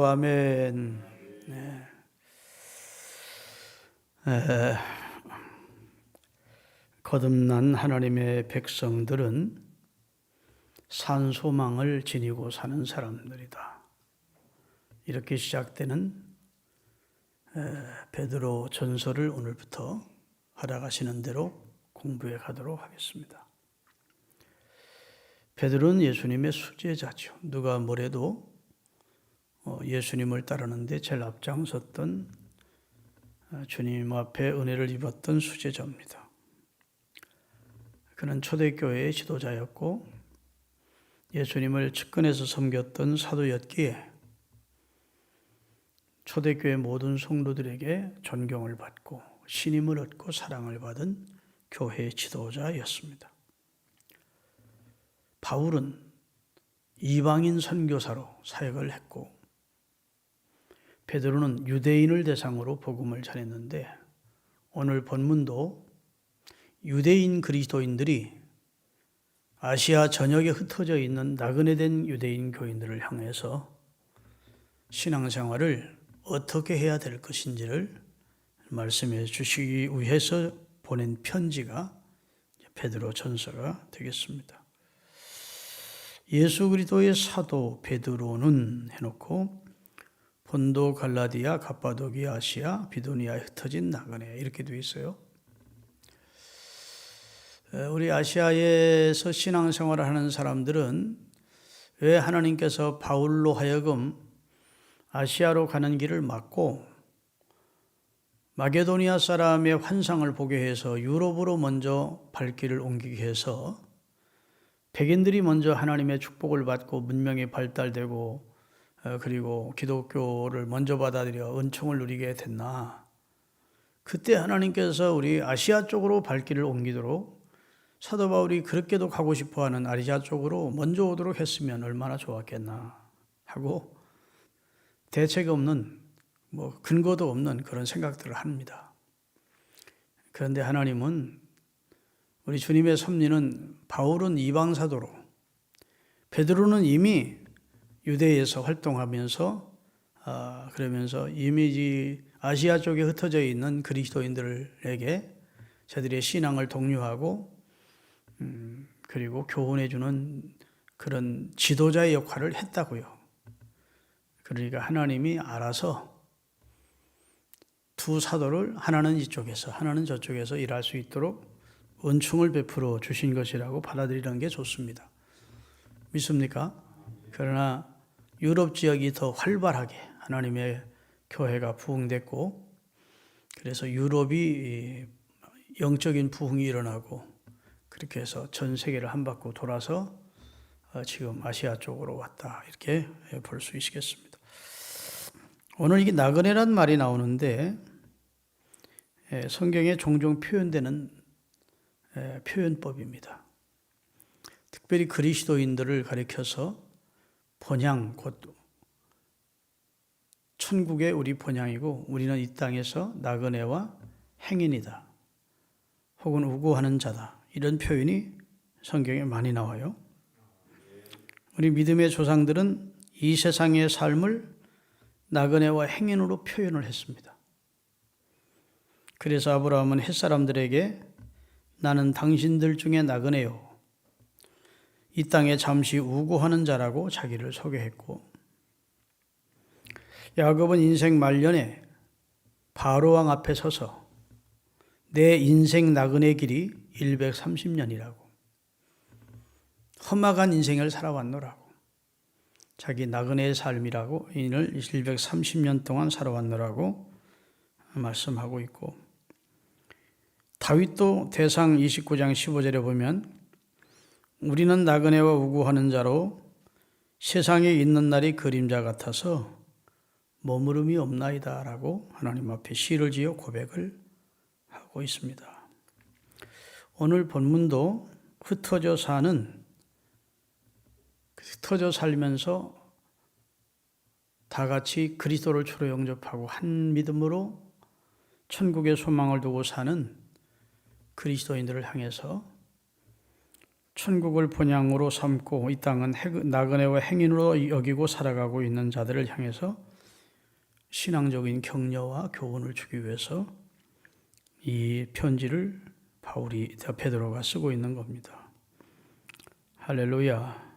아멘. 네. 거듭난 하나님의 백성들은 산소망을 지니고 사는 사람들이다. 이렇게 시작되는 베드로 전서를 오늘부터 허락하시는 대로 공부해 가도록 하겠습니다. 베드로는 예수님의 수제자죠. 누가 뭐래도 예수님을 따르는데 제일 앞장섰던 주님 앞에 은혜를 입었던 수제자입니다. 그는 초대교회의 지도자였고 예수님을 측근에서 섬겼던 사도였기에 초대교회 모든 성도들에게 존경을 받고 신임을 얻고 사랑을 받은 교회의 지도자였습니다. 바울은 이방인 선교사로 사역을 했고 베드로는 유대인을 대상으로 복음을 전했는데 오늘 본문도 유대인 그리스도인들이 아시아 전역에 흩어져 있는 나그네된 유대인 교인들을 향해서 신앙생활을 어떻게 해야 될 것인지를 말씀해 주시기 위해서 보낸 편지가 베드로 전서가 되겠습니다. 예수 그리스도의 사도 베드로는 해놓고 본도, 갈라디아, 갑바도기아, 아시아, 비두니아에 흩어진 나그네 이렇게 되어 있어요. 우리 아시아에서 신앙생활을 하는 사람들은 왜 하나님께서 바울로 하여금 아시아로 가는 길을 막고 마게도니아 사람의 환상을 보게 해서 유럽으로 먼저 발길을 옮기게 해서 백인들이 먼저 하나님의 축복을 받고 문명이 발달되고 그리고 기독교를 먼저 받아들여 은총을 누리게 됐나? 그때 하나님께서 우리 아시아 쪽으로 발길을 옮기도록 사도 바울이 그렇게도 가고 싶어하는 아시아 쪽으로 먼저 오도록 했으면 얼마나 좋았겠나 하고 대책 없는 근거도 없는 그런 생각들을 합니다. 그런데 하나님은 우리 주님의 섭리는 바울은 이방 사도로 베드로는 이미 유대에서 활동하면서 그러면서 이미 아시아 쪽에 흩어져 있는 그리스도인들에게 저들의 신앙을 독려하고 그리고 교훈해 주는 그런 지도자의 역할을 했다고요. 그러니까 하나님이 알아서 두 사도를 하나는 이쪽에서 하나는 저쪽에서 일할 수 있도록 은총을 베풀어 주신 것이라고 받아들이는 게 좋습니다. 믿습니까? 그러나 유럽 지역이 더 활발하게 하나님의 교회가 부흥됐고 그래서 유럽이 영적인 부흥이 일어나고 그렇게 해서 전 세계를 한 바퀴 돌아서 지금 아시아 쪽으로 왔다 이렇게 볼 수 있겠습니다. 오늘 이게 나그네란 말이 나오는데 성경에 종종 표현되는 표현법입니다. 특별히 그리스도인들을 가리켜서 본향, 곧 천국의 우리 본향이고 우리는 이 땅에서 나그네와 행인이다. 혹은 우고하는 자다. 이런 표현이 성경에 많이 나와요. 우리 믿음의 조상들은 이 세상의 삶을 나그네와 행인으로 표현을 했습니다. 그래서 아브라함은 햇사람들에게 나는 당신들 중에 나그네요. 이 땅에 잠시 우고하는 자라고 자기를 소개했고 야곱은 인생 말년에 바로왕 앞에 서서 내 인생 나그네 길이 130년이라고 험악한 인생을 살아왔노라고 자기 나그네의 삶이라고 이를 130년 동안 살아왔노라고 말씀하고 있고 다윗도 대상 29장 15절에 보면 우리는 나그네와 우고하는 자로 세상에 있는 날이 그림자 같아서 머무름이 없나이다 라고 하나님 앞에 시를 지어 고백을 하고 있습니다. 오늘 본문도 흩어져 살면서 다 같이 그리스도를 주로 영접하고 한 믿음으로 천국의 소망을 두고 사는 그리스도인들을 향해서 천국을 본향으로 삼고 이 땅은 나그네와 행인으로 여기고 살아가고 있는 자들을 향해서 신앙적인 격려와 교훈을 주기 위해서 이 편지를 베드로가 쓰고 있는 겁니다. 할렐루야.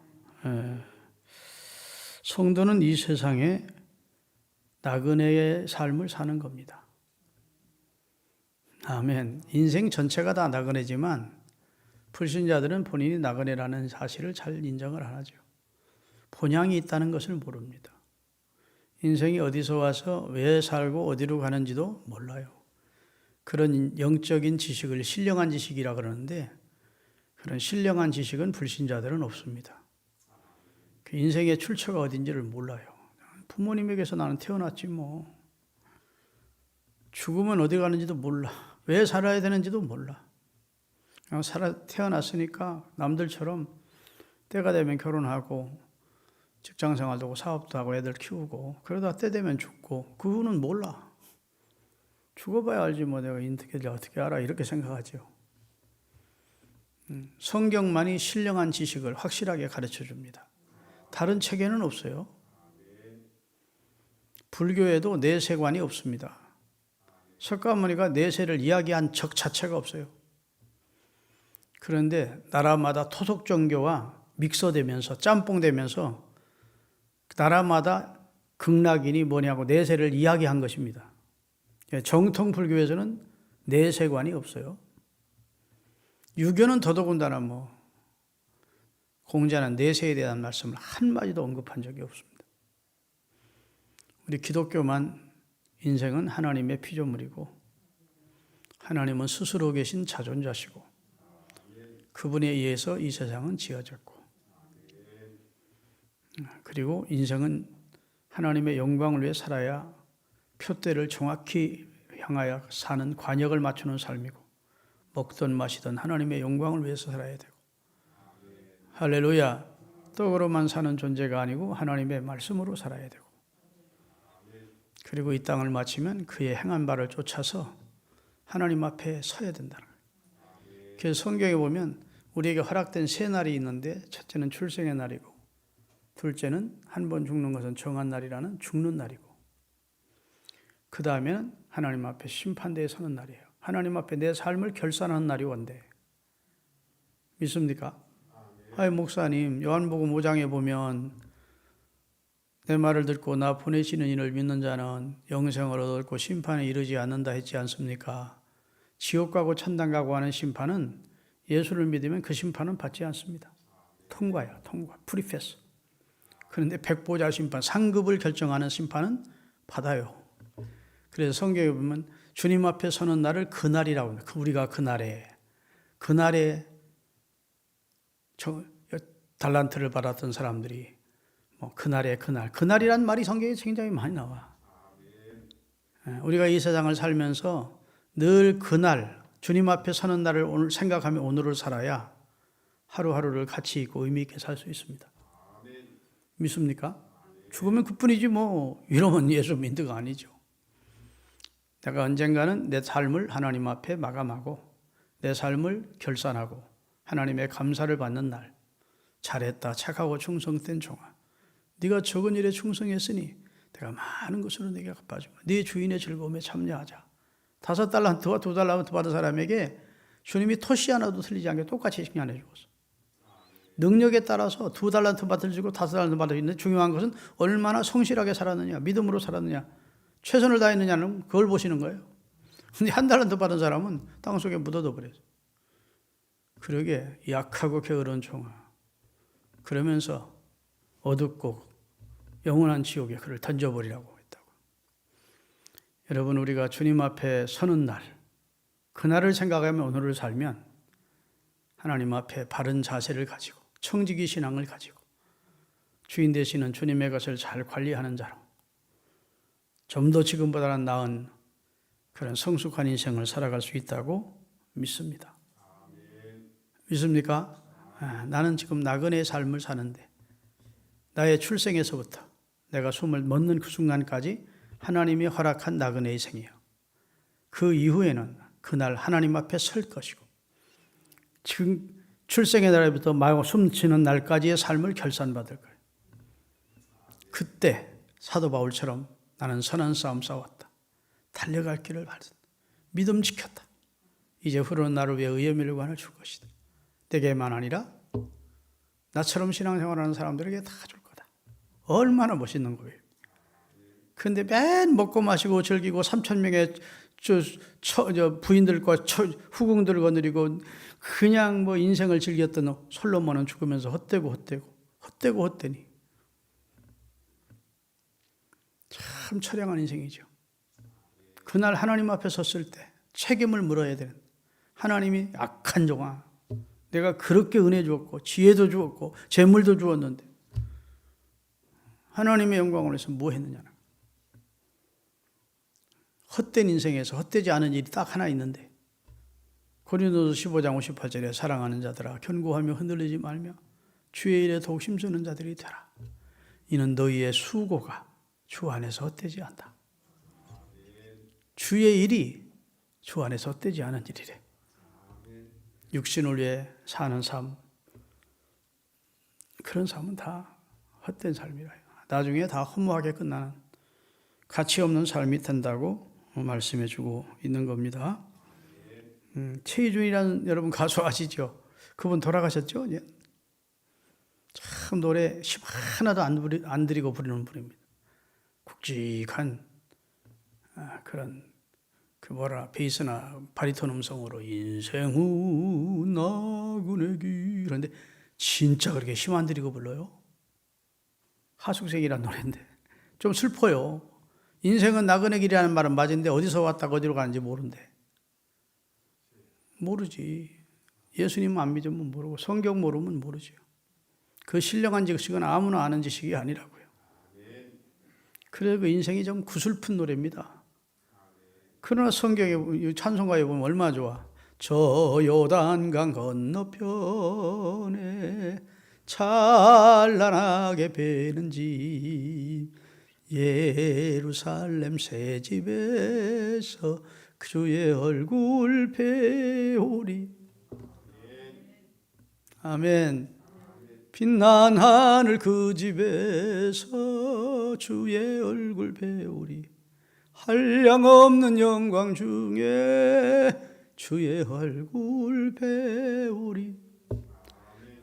성도는 이 세상에 나그네의 삶을 사는 겁니다. 아멘. 인생 전체가 다 나그네지만 불신자들은 본인이 나그네라는 사실을 잘 인정을 안 하죠. 본향이 있다는 것을 모릅니다. 인생이 어디서 와서 왜 살고 어디로 가는지도 몰라요. 그런 영적인 지식을 신령한 지식이라 그러는데 그런 신령한 지식은 불신자들은 없습니다. 그 인생의 출처가 어딘지를 몰라요. 부모님에게서 나는 태어났지 뭐. 죽으면 어디 가는지도 몰라. 왜 살아야 되는지도 몰라. 그냥 태어났으니까 남들처럼 때가 되면 결혼하고 직장생활도 하고 사업도 하고 애들 키우고 그러다 때 되면 죽고 그거는 몰라. 죽어봐야 알지 뭐 내가 어떻게 알아 이렇게 생각하죠. 성경만이 신령한 지식을 확실하게 가르쳐 줍니다. 다른 책에는 없어요. 불교에도 내세관이 없습니다. 석가모니가 내세를 이야기한 적 자체가 없어요. 그런데 나라마다 토속 종교와 믹서되면서 짬뽕되면서 나라마다 극락이니 뭐냐고 내세를 이야기한 것입니다. 정통 불교에서는 내세관이 없어요. 유교는 더더군다나 뭐 공자는 내세에 대한 말씀을 한마디도 언급한 적이 없습니다. 우리 기독교만 인생은 하나님의 피조물이고 하나님은 스스로 계신 자존자시고 그분에 의해서 이 세상은 지어졌고 그리고 인생은 하나님의 영광을 위해 살아야 표대를 정확히 향하여 사는 관역을 맞추는 삶이고 먹던 마시던 하나님의 영광을 위해서 살아야 되고 할렐루야. 떡으로만 사는 존재가 아니고 하나님의 말씀으로 살아야 되고 그리고 이 땅을 마치면 그의 행한 바를 쫓아서 하나님 앞에 서야 된다는 거예요. 그래서 성경에 보면 우리에게 허락된 세 날이 있는데 첫째는 출생의 날이고 둘째는 한 번 죽는 것은 정한 날이라는 죽는 날이고 그 다음에는 하나님 앞에 심판대에 서는 날이에요. 하나님 앞에 내 삶을 결산하는 날이 온대. 믿습니까? 아이 목사님 요한복음 5장에 보면 내 말을 듣고 나 보내시는 이를 믿는 자는 영생을 얻고 심판에 이르지 않는다 했지 않습니까? 지옥 가고 천당 가고 하는 심판은 예수를 믿으면 그 심판은 받지 않습니다. 통과야, 통과, 프리패스. 그런데 백보자 심판, 상급을 결정하는 심판은 받아요. 그래서 성경에 보면 주님 앞에 서는 날을 그날이라고 합니다. 우리가 그날에 달란트를 받았던 사람들이 그날이란 말이 성경에 굉장히 많이 나와. 우리가 이 세상을 살면서 늘 그날 주님 앞에 서는 날을 오늘 생각하며 오늘을 살아야 하루하루를 가치 있고 의미 있게 살 수 있습니다. 믿습니까? 죽으면 그뿐이지 뭐 이러면 예수 믿는가 아니죠. 내가 언젠가는 내 삶을 하나님 앞에 마감하고 내 삶을 결산하고 하나님의 감사를 받는 날 잘했다 착하고 충성된 종아 네가 적은 일에 충성했으니 내가 많은 것으로 네게 갚아주마. 네 주인의 즐거움에 참여하자. 5달란트와 2달란트 받은 사람에게 주님이 토시 하나도 틀리지 않게 똑같이 칭찬해 주었어. 능력에 따라서 2달란트 받을 주고 5달란트 받을 수 있는데 중요한 것은 얼마나 성실하게 살았느냐 믿음으로 살았느냐 최선을 다했느냐는 그걸 보시는 거예요. 근데 1달란트 받은 사람은 땅속에 묻어둬 버렸어. 그러게 약하고 게으른 종아 그러면서 어둡고 영원한 지옥에 그를 던져버리라고 했다고. 여러분 우리가 주님 앞에 서는 날 그날을 생각하며 오늘을 살면 하나님 앞에 바른 자세를 가지고 청지기 신앙을 가지고 주인 되시는 주님의 것을 잘 관리하는 자로 좀 더 지금보다는 나은 그런 성숙한 인생을 살아갈 수 있다고 믿습니다. 믿습니까? 나는 지금 나그네의 삶을 사는데 나의 출생에서부터 내가 숨을 멎는 그 순간까지 하나님이 허락한 나그네의 생이에요. 그 이후에는 그날 하나님 앞에 설 것이고 지금 출생의 날부터 마음 숨치는 날까지의 삶을 결산받을 거예요. 그때 사도 바울처럼 나는 선한 싸움 싸웠다. 달려갈 길을 발견. 믿음 지켰다. 이제 흐르는 나를 위해 의의 멸관을 줄 것이다. 내게만 아니라 나처럼 신앙생활하는 사람들에게 다 줄 거다. 얼마나 멋있는 거예요. 그런데 맨 먹고 마시고 즐기고 3,000명의 부인들과 후궁들을 거느리고 그냥 뭐 인생을 즐겼던 솔로몬은 죽으면서 헛되니 참 처량한 인생이죠. 그날 하나님 앞에 섰을 때 책임을 물어야 되는, 하나님이 악한 종아, 내가 그렇게 은혜 주었고 지혜도 주었고 재물도 주었는데 하나님의 영광을 위해서 뭐 했느냐. 헛된 인생에서 헛되지 않은 일이 딱 하나 있는데, 고린도서 15장 58절에 사랑하는 자들아 견고하며 흔들리지 말며 주의 일에 더욱 힘쓰는 자들이 되라. 이는 너희의 수고가 주 안에서 헛되지 않다. 주의 일이 주 안에서 헛되지 않은 일이래. 육신을 위해 사는 삶, 그런 삶은 다 헛된 삶이라. 나중에 다 허무하게 끝나는 가치 없는 삶이 된다고 말씀해 주고 있는 겁니다. 최희준이라는 여러분 가수 아시죠? 그분 돌아가셨죠? 참 노래 하나도 안 들이고 부르는 분입니다. 굵직한 그런 베이스나 바리톤 음성으로 인생은 나그네 길, 그런데 진짜 그렇게 힘 안 들이고 불러요. 하숙생이라는 노래인데 좀 슬퍼요. 인생은 나그네 길이라는 말은 맞은데 어디서 왔다가 어디로 가는지 모른대. 모르지. 예수님 안 믿으면 모르고 성경 모르면 모르죠. 그 신령한 지식은 아무나 아는 지식이 아니라고요. 그래서 그 인생이 좀 구슬픈 노래입니다. 그러나 성경에, 찬송가에 보면 얼마나 좋아. 저 요단강 건너편에 찬란하게 배는 집, 예루살렘 새 집에서 주의 얼굴 배우리. 아멘. 빛난 하늘 그 집에서 주의 얼굴 배우리. 한량없는 영광 중에 주의 얼굴 배우리.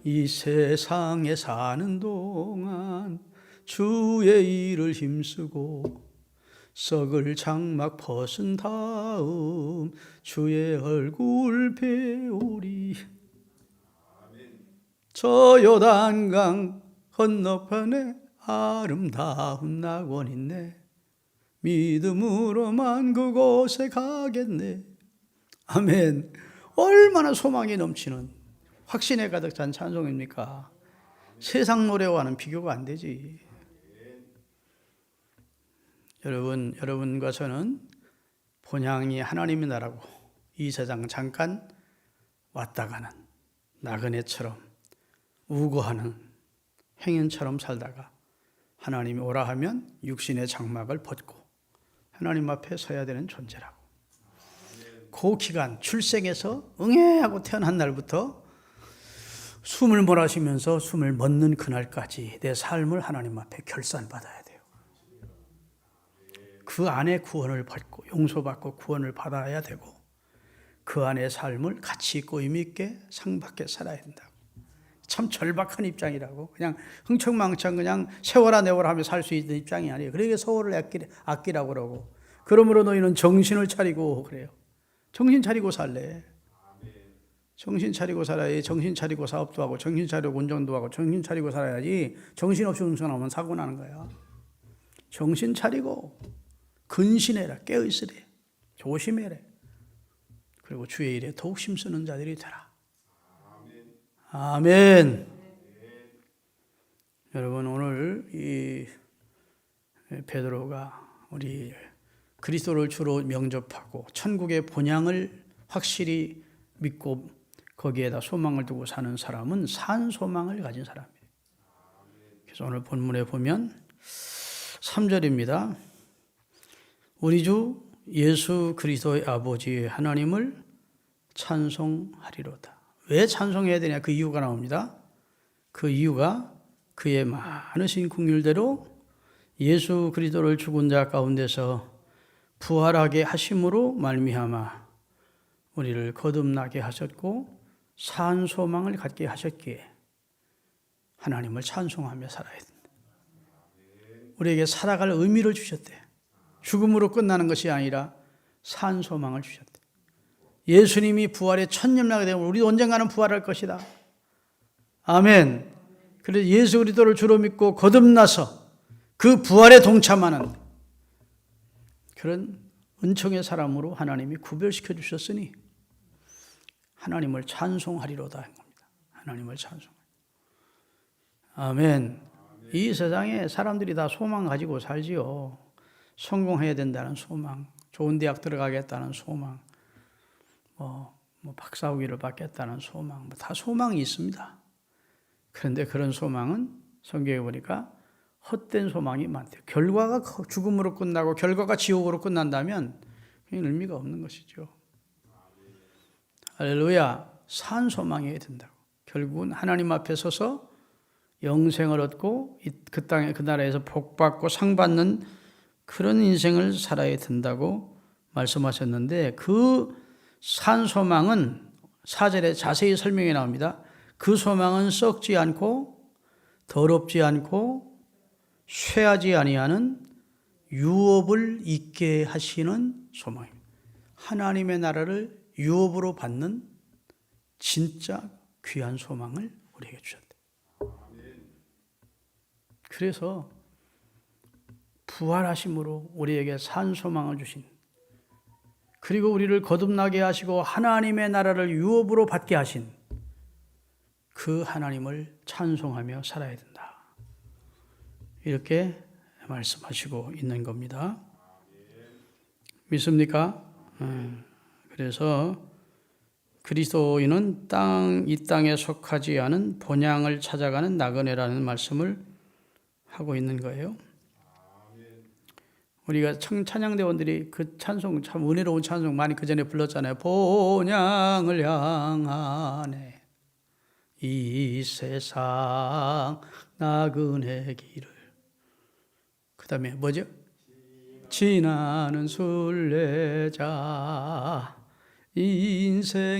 이 세상에 사는 동안 주의 일을 힘쓰고 썩을 장막 벗은 다음 주의 얼굴 배우리. 저 요단강 건너편에 아름다운 낙원 있네. 믿음으로만 그곳에 가겠네. 아멘. 얼마나 소망이 넘치는, 확신에 가득 찬 찬송입니까? 세상 노래와는 비교가 안 되지. 여러분과 저는 본향이 하나님의 나라고 이 세상 잠깐 왔다 가는 나그네처럼 우고하는 행인처럼 살다가 하나님이 오라 하면 육신의 장막을 벗고 하나님 앞에 서야 되는 존재라고. 그 기간, 출생에서 응애하고 태어난 날부터 숨을 몰아쉬면서 숨을 멎는 그날까지 내 삶을 하나님 앞에 결산받아야 돼요. 그 안에 구원을 받고 용서받고 구원을 받아야 되고 그 안의 삶을 가치 있고 의미 있게 상받게 살아야 된다고. 참 절박한 입장이라고. 그냥 흥청망청 그냥 세워라 내워라 하며 살 수 있는 입장이 아니에요. 그러니까 서울을 아끼라고 그러고, 그러므로 너희는 정신을 차리고 그래요. 정신 차리고 살래. 정신 차리고 살아야지. 정신 차리고 사업도 하고 정신 차리고 운전도 하고 정신 차리고 살아야지. 정신없이 운전하면 사고 나는 거야. 정신 차리고 근신해라. 깨어있으래. 조심해라. 그리고 주의 일에 더욱 힘쓰는 자들이 되라. 아멘. 여러분, 오늘 이 베드로가 우리 그리스도를 주로 명접하고 천국의 본향을 확실히 믿고 거기에다 소망을 두고 사는 사람은 산 소망을 가진 사람이에요. 그래서 오늘 본문에 보면 3절입니다. 우리 주 예수 그리스도의 아버지 하나님을 찬송하리로다. 왜 찬송해야 되냐? 그 이유가 나옵니다. 그 이유가 그의 많으신 긍휼대로 예수 그리스도를 죽은 자 가운데서 부활하게 하심으로 말미암아 우리를 거듭나게 하셨고 산 소망을 갖게 하셨기에 하나님을 찬송하며 살아야 된다. 우리에게 살아갈 의미를 주셨대. 죽음으로 끝나는 것이 아니라 산 소망을 주셨대. 예수님이 부활의 천년나게 되면 우리도 언젠가는 부활할 것이다. 아멘. 그래서 예수 그리스도를 주로 믿고 거듭나서 그 부활에 동참하는 그런 은총의 사람으로 하나님이 구별시켜 주셨으니 하나님을 찬송하리로다 한 겁니다. 하나님을 찬송. 아멘. 이 세상에 사람들이 다 소망 가지고 살지요. 성공해야 된다는 소망, 좋은 대학 들어가겠다는 소망, 박사학위를 받겠다는 소망, 다 소망이 있습니다. 그런데 그런 소망은 성경에 보니까 헛된 소망이 많대요. 결과가 죽음으로 끝나고 결과가 지옥으로 끝난다면 그게 의미가 없는 것이죠. 할렐루야. 산 소망이어야 된다고. 결국은 하나님 앞에 서서 영생을 얻고 그 땅에 그 나라에서 복받고 상받는 그런 인생을 살아야 된다고 말씀하셨는데 그 산 소망은 4절에 자세히 설명이 나옵니다. 그 소망은 썩지 않고 더럽지 않고 쇠하지 아니하는 유업을 있게 하시는 소망입니다. 하나님의 나라를 유업으로 받는 진짜 귀한 소망을 우리에게 주셨다. 그래서 부활하심으로 우리에게 산 소망을 주신, 그리고 우리를 거듭나게 하시고 하나님의 나라를 유업으로 받게 하신 그 하나님을 찬송하며 살아야 된다. 이렇게 말씀하시고 있는 겁니다. 믿습니까? 그래서 그리스도인은 이 땅에 속하지 않은 본향을 찾아가는 나그네라는 말씀을 하고 있는 거예요. 우리가 찬양대원들이 그 찬송, 참 은혜로운 찬송 많이 그 전에 불렀잖아요. 본향을 향하네 이 세상 나그네 길을. 그 다음에 뭐죠? 지나는 순례자 인생의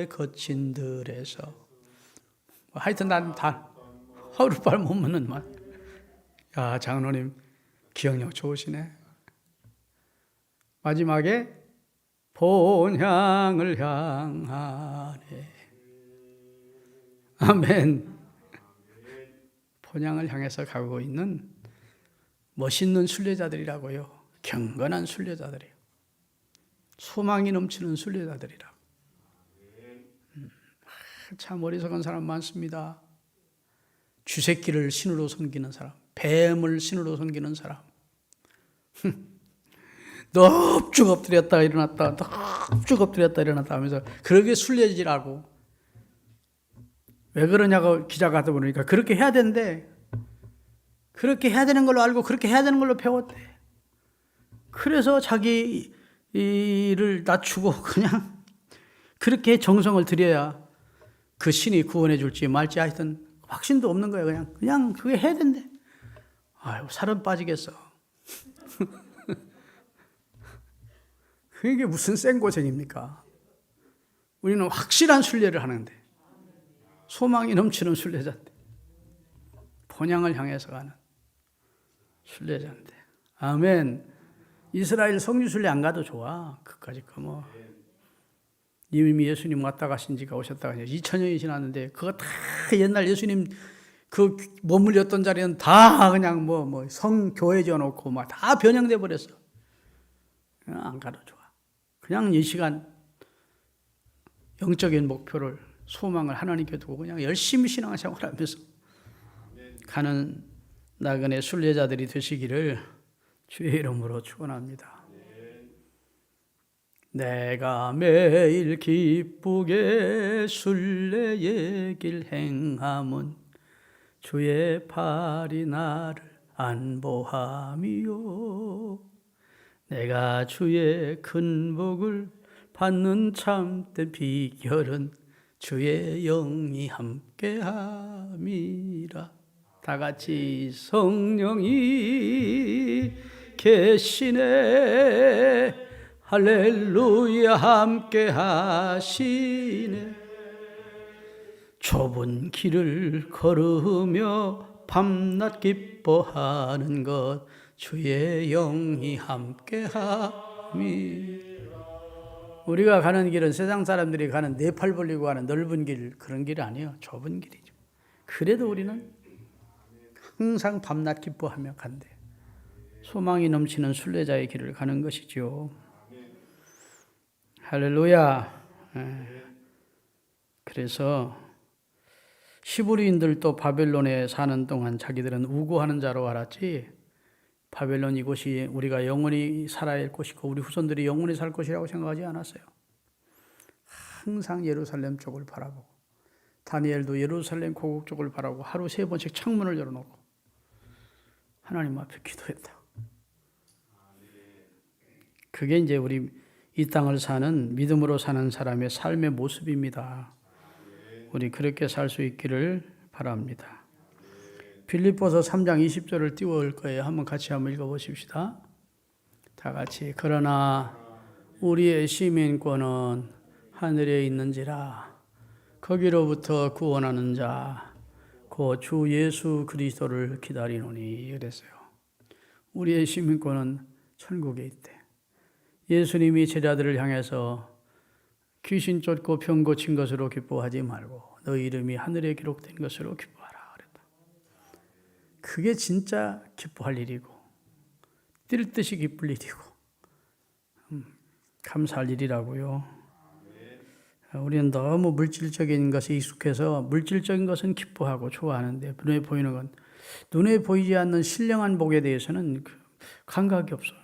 거친 들에서. 하여튼 난 다 하루빨 못 묻는 말. 야, 장로님 기억력 좋으시네. 마지막에 본향을 향하네. 아멘. 본향을 향해서 가고 있는 멋있는 순례자들이라고요. 경건한 순례자들이요. 소망이 넘치는 순례자들이라고. 참 어리석은 사람 많습니다. 쥐새끼를 신으로 섬기는 사람, 뱀을 신으로 섬기는 사람. 넙죽 엎드렸다가 일어났다, 넙죽 엎드렸다 일어났다 하면서 그러게 순례지라고. 왜 그러냐고 기자가 하다 보니까 그렇게 해야 되는데, 그렇게 해야 되는 걸로 알고 그렇게 해야 되는 걸로 배웠대. 그래서 자기 일을 낮추고 그냥 그렇게 정성을 들여야 그 신이 구원해 줄지 말지 하여튼 확신도 없는 거예요. 그냥 그게 해야 된대. 아유, 살은 빠지겠어. 그게 무슨 생고생입니까? 우리는 확실한 순례를 하는데, 소망이 넘치는 순례자인데, 본향을 향해서 가는 순례자인데. 아멘. 이스라엘 성지순례 안 가도 좋아. 그까짓 거 뭐. 이미 예수님 왔다 가신 지가 오셨다가 2000년이 지났는데, 그거 다 옛날 예수님 그 머물렸던 자리는 다 그냥 성교회 지어놓고 막 다 변형돼 버렸어. 그냥 안 가도 좋아. 그냥 이 시간 영적인 목표를, 소망을 하나님께 두고 그냥 열심히 신앙생활하면서 가는 나그네 순례자들이 되시기를 주의 이름으로 축원합니다. 내가 매일 기쁘게 순례의 길 행함은 주의 팔이 나를 안보함이요. 내가 주의 큰 복을 받는 참된 비결은 주의 영이 함께함이라. 다 같이 성령이 계시네 할렐루야 함께 하시네 좁은 길을 걸으며 밤낮 기뻐하는 것 주의 영이 함께함이 우리가 가는 길은 세상 사람들이 가는 네 팔 벌리고 가는 넓은 길 그런 길이 아니에요. 좁은 길이죠. 그래도 우리는 항상 밤낮 기뻐하며 간대. 소망이 넘치는 순례자의 길을 가는 것이죠. 할렐루야. 그래서 시부리인들도 바벨론에 사는 동안 자기들은 우고하는 자로 알았지 바벨론 이곳이 우리가 영원히 살아야 할 곳이고 우리 후손들이 영원히 살 곳이라고 생각하지 않았어요. 항상 예루살렘 쪽을 바라보고 다니엘도 예루살렘 고국 쪽을 바라보고 하루 3번씩 창문을 열어놓고 하나님 앞에 기도했다. 그게 이제 우리 이 땅을 사는 믿음으로 사는 사람의 삶의 모습입니다. 우리 그렇게 살 수 있기를 바랍니다. 빌립보서 3장 20절을 띄워올 거예요. 같이 한번 읽어보십시다. 다 같이. 그러나 우리의 시민권은 하늘에 있는지라 거기로부터 구원하는 자 곧 주 예수 그리스도를 기다리노니 그랬어요. 우리의 시민권은 천국에 있대. 예수님이 제자들을 향해서 귀신 쫓고 병 고친 것으로 기뻐하지 말고 너 이름이 하늘에 기록된 것으로 기뻐하라 그랬다. 그게 진짜 기뻐할 일이고 뛸 듯이 기쁠 일이고 감사할 일이라고요. 우리는 너무 물질적인 것에 익숙해서 물질적인 것은 기뻐하고 좋아하는데 눈에 보이는 건 눈에 보이지 않는 신령한 복에 대해서는 감각이 없어요.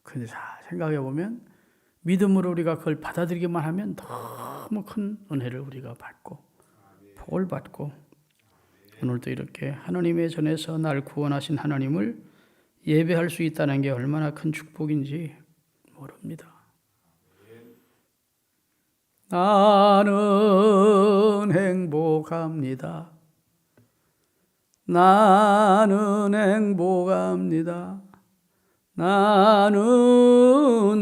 그런데 생각해 보면 믿음으로 우리가 그걸 받아들이기만 하면 너무 큰 은혜를 우리가 받고 복을 받고 오늘도 이렇게 하나님의 전에서 날 구원하신 하나님을 예배할 수 있다는 게 얼마나 큰 축복인지 모릅니다. 나는 행복합니다. 나는 행복합니다. 나는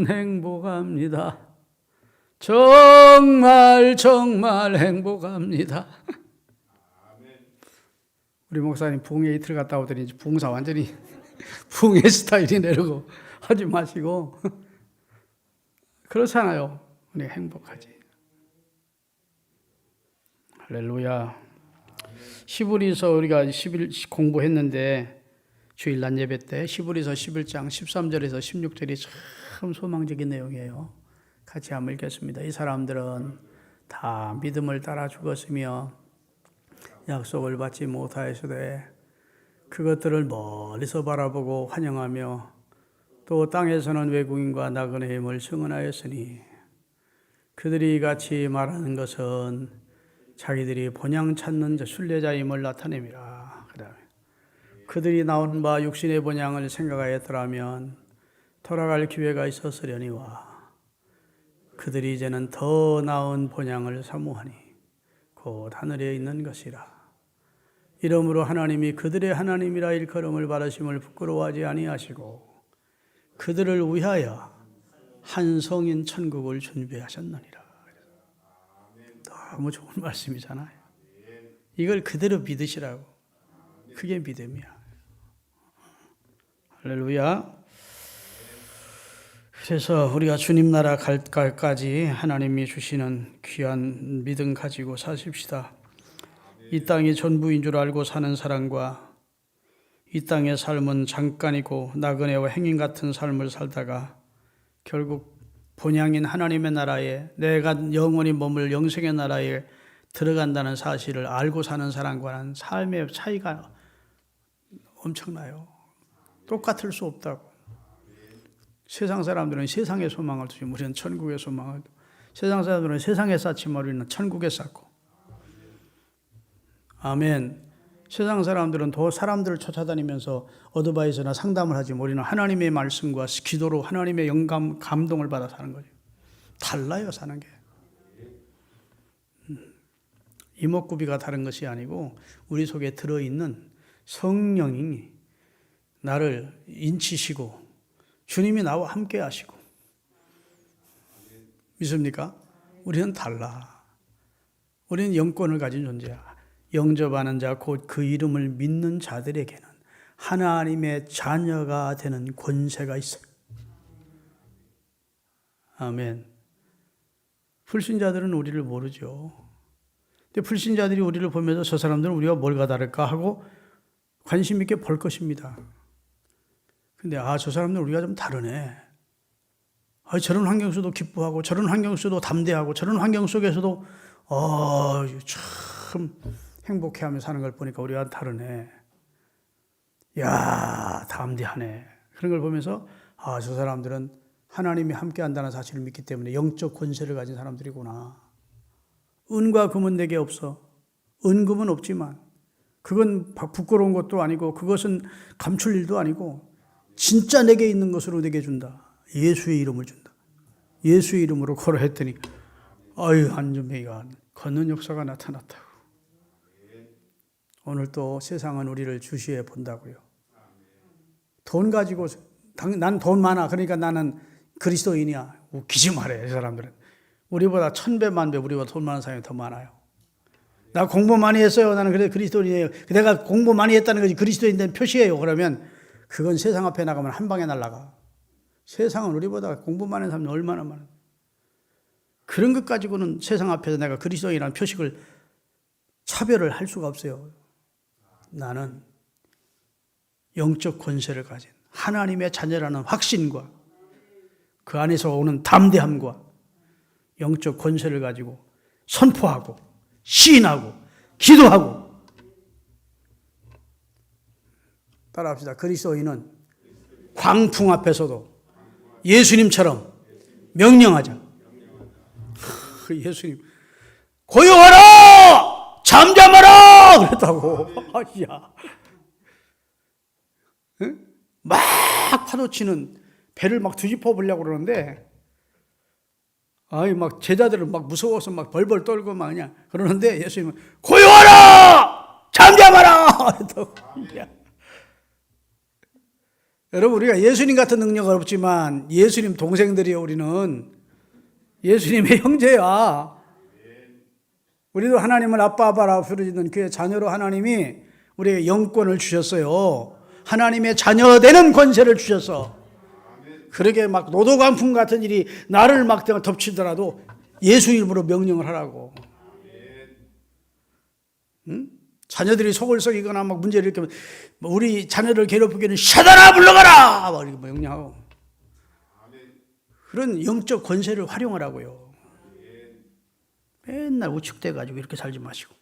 행복합니다. 정말 행복합니다. 우리 목사님 붕에 이틀 갔다 오더니 붕사 완전히 붕의 스타일이 내려고 하지 마시고 그렇잖아요. 우리 행복하지. 할렐루야. 시브리서 우리가 10일 공부했는데 주일날 예배 때 시브리서 11장 13절에서 16절이 참 소망적인 내용이에요. 같이 한번 읽겠습니다. 이 사람들은 다 믿음을 따라 죽었으며 약속을 받지 못하였으되 그것들을 멀리서 바라보고 환영하며 또 땅에서는 외국인과 나그네의 힘을 승언하였으니 그들이 같이 말하는 것은 자기들이 본향 찾는 순례자임을 나타냅니다. 그다음에 그들이 나온 바 육신의 본향을 생각하였더라면 돌아갈 기회가 있었으려니와 그들이 이제는 더 나은 본향을 사모하니 곧 하늘에 있는 것이라. 이러므로 하나님이 그들의 하나님이라 일컬음을 받으심을 부끄러워하지 아니하시고 그들을 위하여 한 성인 천국을 준비하셨느니라. 너무 좋은 말씀이잖아요. 이걸 그대로 믿으시라고. 그게 믿음이야. 할렐루야. 그래서 우리가 주님 나라 갈까지 하나님이 주시는 귀한 믿음 가지고 사십시다. 이 땅이 전부인 줄 알고 사는 사람과 이 땅의 삶은 잠깐이고 나그네와 행인 같은 삶을 살다가 결국 본향인 하나님의 나라에 내가 영원히 머물 영생의 나라에 들어간다는 사실을 알고 사는 사람과는 삶의 차이가 엄청나요. 똑같을 수 없다고. 세상 사람들은 세상의 소망을 두지 우리는 천국의 소망을 두고 세상 사람들은 세상에 쌓지만 우리는 천국에 쌓고 아멘. 세상 사람들은 더 사람들을 쫓아다니면서 어드바이스나 상담을 하지 우리는 하나님의 말씀과 기도로 하나님의 영감, 감동을 받아 사는 거죠. 달라요, 사는 게. 이목구비가 다른 것이 아니고 우리 속에 들어있는 성령이 나를 인치시고 주님이 나와 함께 하시고. 믿습니까? 우리는 달라. 우리는 영권을 가진 존재야. 영접하는 자 곧 그 이름을 믿는 자들에게는 하나님의 자녀가 되는 권세가 있어요. 아멘. 불신자들은 우리를 모르죠. 근데 불신자들이 우리를 보면서 저 사람들은 우리가 뭘가 다를까 하고 관심 있게 볼 것입니다. 근데 저 사람들은 우리가 좀 다르네. 저런 환경 속도 기뻐하고 저런 환경 속도 담대하고 저런 환경 속에서도 참 행복해하며 사는 걸 보니까 우리가 다르네. 야, 담대하네. 그런 걸 보면서 저 사람들은 하나님이 함께 한다는 사실을 믿기 때문에 영적 권세를 가진 사람들이구나. 은과 금은 내게 없어. 은금은 없지만 그건 부끄러운 것도 아니고 그것은 감출 일도 아니고 진짜 내게 있는 것으로 내게 준다. 예수의 이름을 준다. 예수의 이름으로 걸어 했더니 안전뱅이가 걷는 역사가 나타났다고. 오늘 또 세상은 우리를 주시해 본다고요. 돈 가지고 난 돈 많아. 그러니까 나는 그리스도인이야. 웃기지 말아요. 이 사람들은. 우리보다 1000배 만배 우리보다 돈 많은 사람이 더 많아요. 나 공부 많이 했어요. 나는 그래서 그리스도인이에요. 내가 공부 많이 했다는 것이 그리스도인 된 표시예요. 그러면 그건 세상 앞에 나가면 한 방에 날아가. 세상은 우리보다 공부 많은 사람이 얼마나 많아. 그런 것 가지고는 세상 앞에서 내가 그리스도인이라는 표식을 차별을 할 수가 없어요. 나는 영적 권세를 가진 하나님의 자녀라는 확신과 그 안에서 오는 담대함과 영적 권세를 가지고 선포하고 시인하고 기도하고. 따라합시다. 그리스도인은 광풍 앞에서도 예수님처럼 명령하자. 예수님 고요하라 잠잠하라 그랬다고. 막 파도 치는 배를 막 뒤집어 보려고 그러는데 막 제자들은 막 무서워서 막 벌벌 떨고 막 그냥 그러는데 예수님은 고요하라 잠잠하라 그랬다고. 여러분 우리가 예수님 같은 능력은 없지만 예수님 동생들이요. 우리는 예수님의 형제야. 우리도 하나님을 아빠라 부르짖는 그의 자녀로 하나님이 우리에게 영권을 주셨어요. 하나님의 자녀 되는 권세를 주셔서 그렇게 막 노도강풍 같은 일이 나를 막 덮치더라도 예수 이름으로 명령을 하라고. 응? 자녀들이 속을 썩이거나 막 문제를 일으키면 우리 자녀를 괴롭히기는 샤다나 불러가라 막 이렇게 명령하고. 그런 영적 권세를 활용하라고요. 맨날 우측대가지고 이렇게 살지 마시고.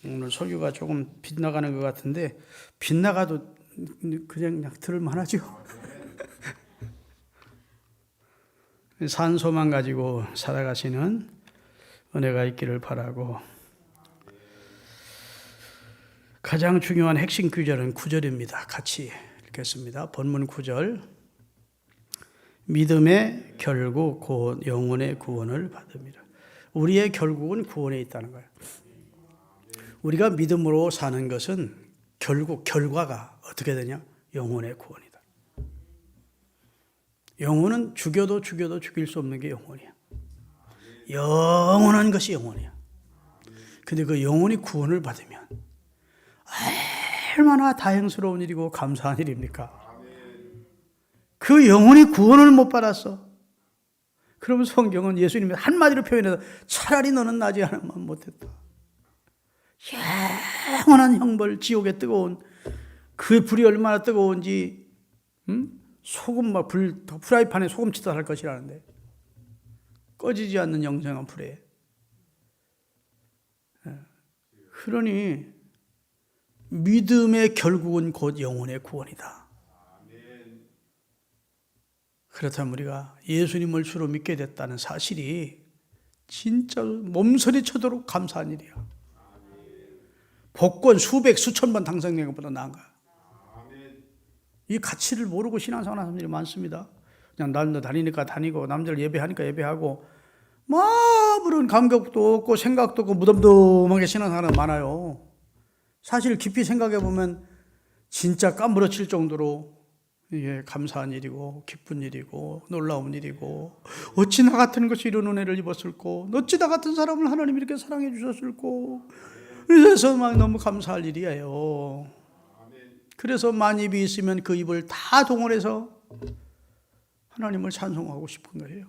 오늘 설교가 조금 빗나가는 것 같은데 빗나가도 그냥 들을만 하죠. 산소만 가지고 살아가시는 은혜가 있기를 바라고. 가장 중요한 핵심 구절은 9절입니다. 같이 읽겠습니다. 본문 9절. 믿음의 결국 곧 영혼의 구원을 받습니다. 우리의 결국은 구원에 있다는 거예요. 우리가 믿음으로 사는 것은 결국 결과가 어떻게 되냐? 영혼의 구원이다. 영혼은 죽여도 죽일 수 없는 게 영혼이야. 영원한 것이 영혼이야. 근데 그 영혼이 구원을 받으면 얼마나 다행스러운 일이고 감사한 일입니까? 그 영혼이 구원을 못 받았어. 그러면 성경은 예수님이 한마디로 표현해서 차라리 너는 나지 않으면 못했다. 영원한 형벌, 지옥의 뜨거운 그 불이 얼마나 뜨거운지 소금 막 프라이팬에 소금 치다 할 것이라는데 꺼지지 않는 영생한 불에. 그러니 믿음의 결국은 곧 영혼의 구원이다. 그렇다면 우리가 예수님을 주로 믿게 됐다는 사실이 진짜 몸서리 쳐도록 감사한 일이야. 복권 수백 수천 번 당선된 것보다 나은 거야. 이 가치를 모르고 신앙생활 하는 사람들이 많습니다. 그냥 남들 다니니까 다니고 남들 예배하니까 예배하고 아무런 감격도 없고 생각도 없고 무덤덤하게 신앙생활은 많아요. 사실 깊이 생각해 보면 진짜 까무러칠 정도로 이게 감사한 일이고 기쁜 일이고 놀라운 일이고, 어찌 나 같은 것이 이런 은혜를 입었을꼬, 어찌 나 같은 사람을 하나님이 이렇게 사랑해 주셨을꼬, 그래서 막 너무 감사할 일이에요. 그래서 만입이 있으면 그 입을 다 동원해서 하나님을 찬송하고 싶은 거예요.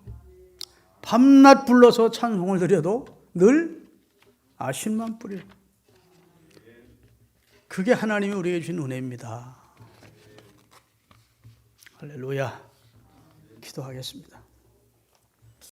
밤낮 불러서 찬송을 드려도 늘 아신만 뿌려. 그게 하나님이 우리에게 주신 은혜입니다. 할렐루야. 기도하겠습니다.